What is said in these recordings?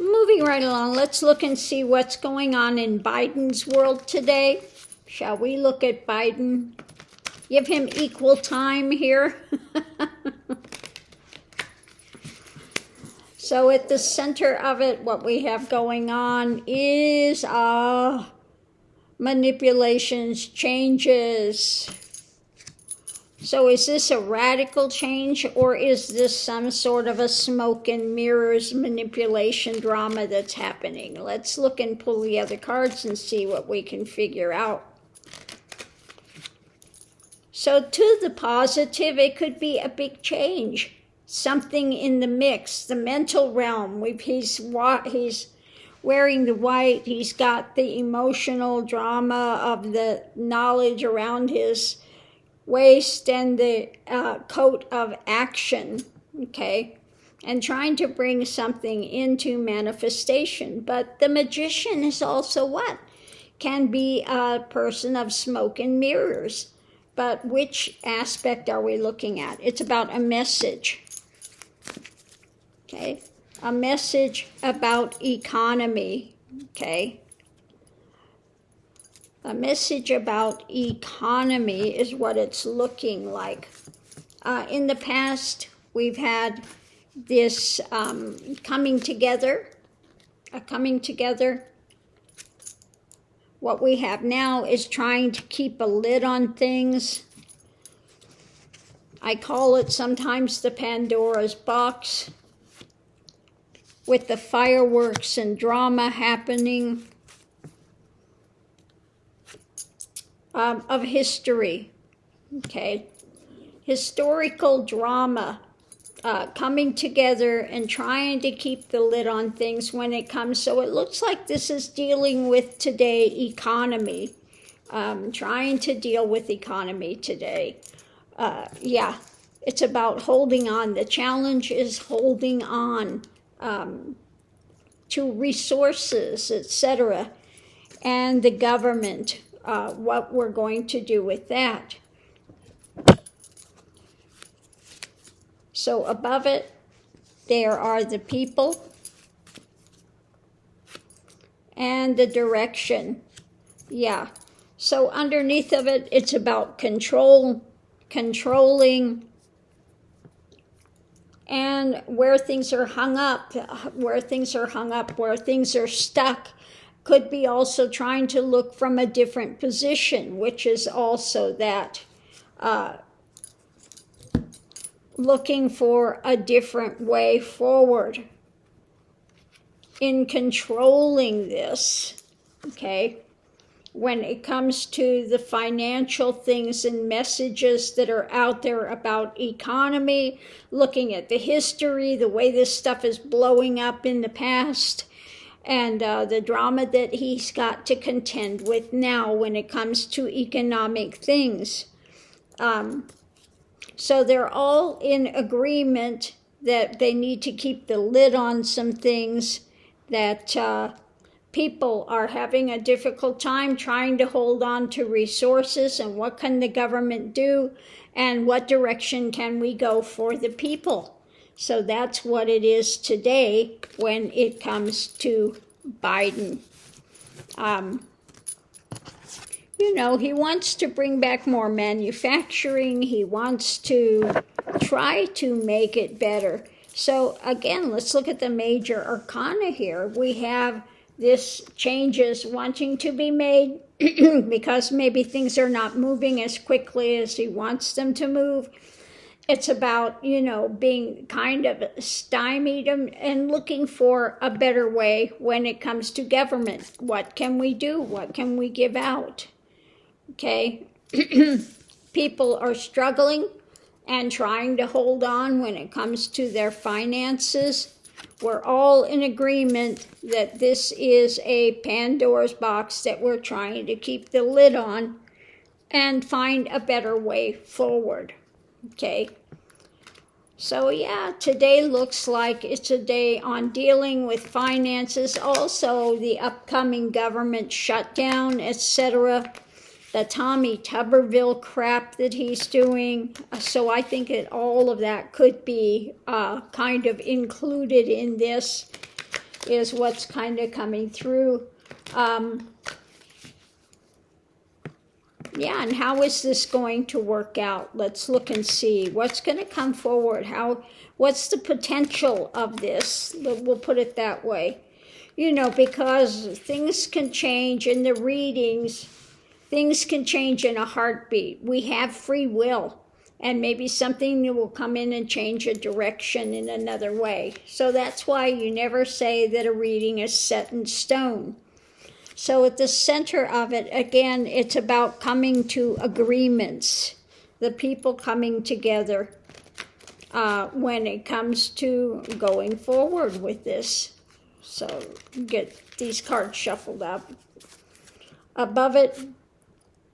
Moving right along, let's look and see what's going on in Biden's world today. Shall we look at Biden? Give him equal time here. So at the center of it, what we have going on is manipulations, changes. So is this a radical change, or is this some sort of a smoke and mirrors manipulation drama that's happening? Let's look and pull the other cards and see what we can figure out. So to the positive, it could be a big change. Something in the mix, the mental realm. He's wearing the white. He's got the emotional drama of the knowledge around his waist and the coat of action, okay, and trying to bring something into manifestation. But the magician is also what? Can be a person of smoke and mirrors. But which aspect are we looking at? It's about a message, okay, a message about economy, okay. A message about economy is what it's looking like. In the past, we've had this coming together. What we have now is trying to keep a lid on things. I call it sometimes the Pandora's box, with the fireworks and drama happening. Of history, okay, historical drama, coming together and trying to keep the lid on things when it comes. So it looks like this is dealing with today economy, trying to deal with economy today. Yeah, it's about holding on. The challenge is holding on to resources, etc., and the government. What we're going to do with that. So above it, there are the people and the direction. Yeah. So underneath of it, it's about control, controlling, and where things are hung up, where things are stuck. Could be also trying to look from a different position, which is also that looking for a different way forward in controlling this, okay? When it comes to the financial things and messages that are out there about economy, looking at the history, the way this stuff is blowing up in the past, and the drama that he's got to contend with now when it comes to economic things. So they're all in agreement that they need to keep the lid on some things, that people are having a difficult time trying to hold on to resources, and what can the government do, and what direction can we go for the people. So that's what it is today when it comes to Biden. You know, he wants to bring back more manufacturing. He wants to try to make it better. So again, let's look at the major arcana here. We have this changes wanting to be made because maybe things are not moving as quickly as he wants them to move. It's about, you know, being kind of stymied and looking for a better way when it comes to government. What can we do? What can we give out? Okay. People are struggling and trying to hold on when it comes to their finances. We're all in agreement that this is a Pandora's box that we're trying to keep the lid on and find a better way forward. Okay. So yeah, today looks like it's a day on dealing with finances, also the upcoming government shutdown, etc., the Tommy Tuberville crap that he's doing. So I think that all of that could be kind of included in this. is what's kind of coming through. Yeah, and how is this going to work out? Let's look and see what's going to come forward. What's the potential of this? We'll put it that way. You know, because things can change in the readings. Things can change in a heartbeat. We have free will. And maybe something will come in and change a direction in another way. So that's why you never say that a reading is set in stone. So at the center of it, again, it's about coming to agreements. The people coming together when it comes to going forward with this. So get these cards shuffled up. Above it,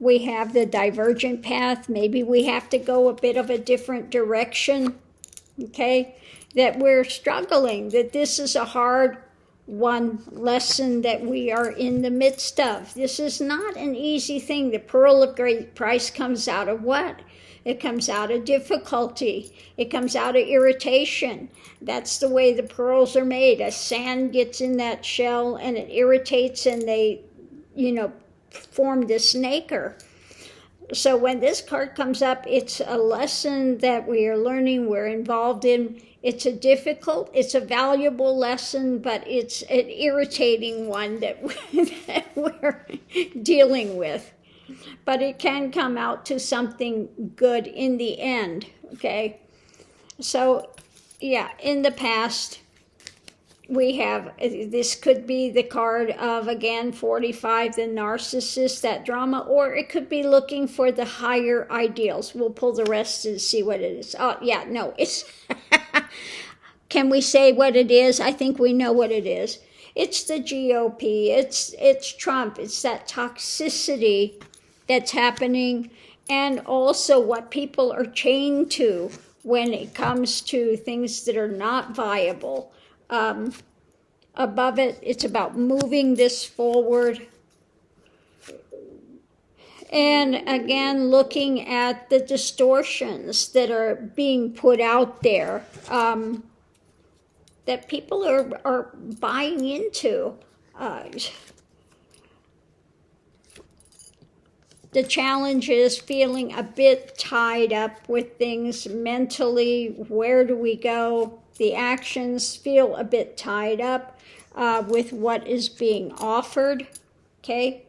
we have the divergent path. Maybe we have to go a bit of a different direction, okay? That we're struggling, that this is a hard lesson that we are in the midst of. This is not an easy thing. The pearl of great price comes out of what? It comes out of difficulty. It comes out of irritation. That's the way the pearls are made. A sand gets in that shell and it irritates and they, form this nacre. So when this card comes up, it's a lesson that we are learning, we're involved in. It's a valuable lesson, but it's an irritating one that we're dealing with. But it can come out to something good in the end, okay? So, yeah, in the past, we have, this could be the card of, again, 45, the narcissist, that drama, or it could be looking for the higher ideals. We'll pull the rest and see what it is. Oh, yeah, no, it's, can we say what it is? I think we know what it is. It's the GOP, it's Trump, it's that toxicity that's happening, and also what people are chained to when it comes to things that are not viable. Above it, it's about moving this forward. And again, looking at the distortions that are being put out there, that people are buying into. The challenge is feeling a bit tied up with things mentally. Where do we go? The actions feel a bit tied up with what is being offered, okay?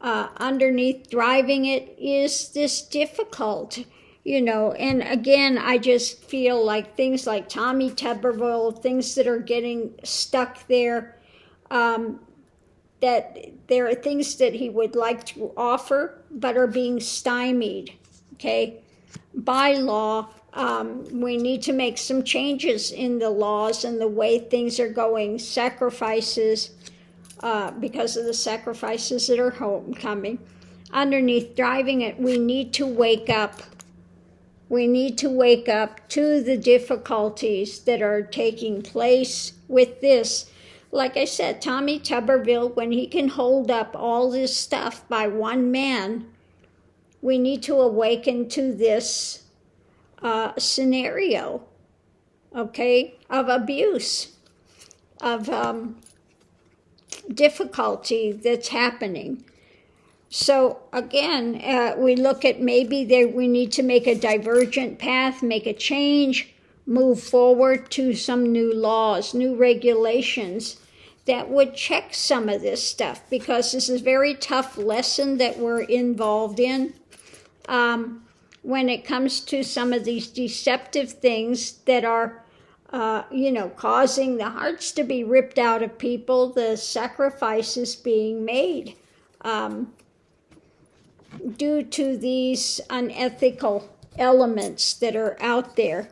Underneath driving it is this difficult, and again, I just feel like things like Tommy Tuberville, things that are getting stuck there, that there are things that he would like to offer but are being stymied, okay? By law, we need to make some changes in the laws and the way things are going. Sacrifices, because of the sacrifices that are homecoming. Underneath driving it, we need to wake up. We need to wake up to the difficulties that are taking place with this. Like I said, Tommy Tuberville, when he can hold up all this stuff by one man, we need to awaken to this scenario, okay, of abuse, of difficulty that's happening. So again, we look at maybe we need to make a divergent path, make a change, move forward to some new laws, new regulations that would check some of this stuff, because this is a very tough lesson that we're involved in. When it comes to some of these deceptive things that are, causing the hearts to be ripped out of people, the sacrifices being made due to these unethical elements that are out there.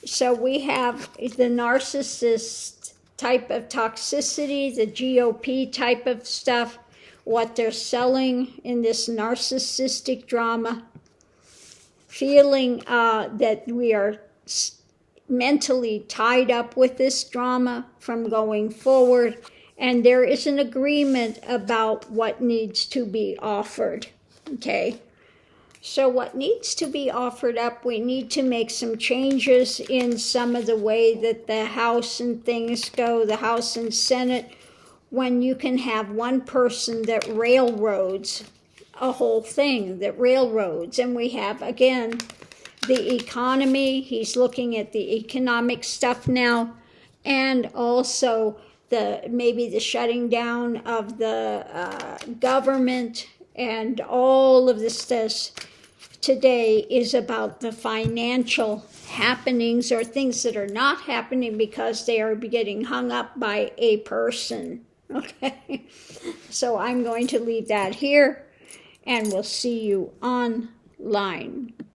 So we have the narcissist type of toxicity, the GOP type of stuff, what they're selling in this narcissistic drama, feeling that we are mentally tied up with this drama from going forward, and there is an agreement about what needs to be offered, okay? So what needs to be offered up, we need to make some changes in some of the way that the House and things go, the House and Senate, when you can have one person that railroads a whole thing, that railroads. And we have, again, the economy. He's looking at the economic stuff now, and also maybe the shutting down of the government, and all of this today is about the financial happenings or things that are not happening because they are getting hung up by a person. Okay, so I'm going to leave that here, and we'll see you online.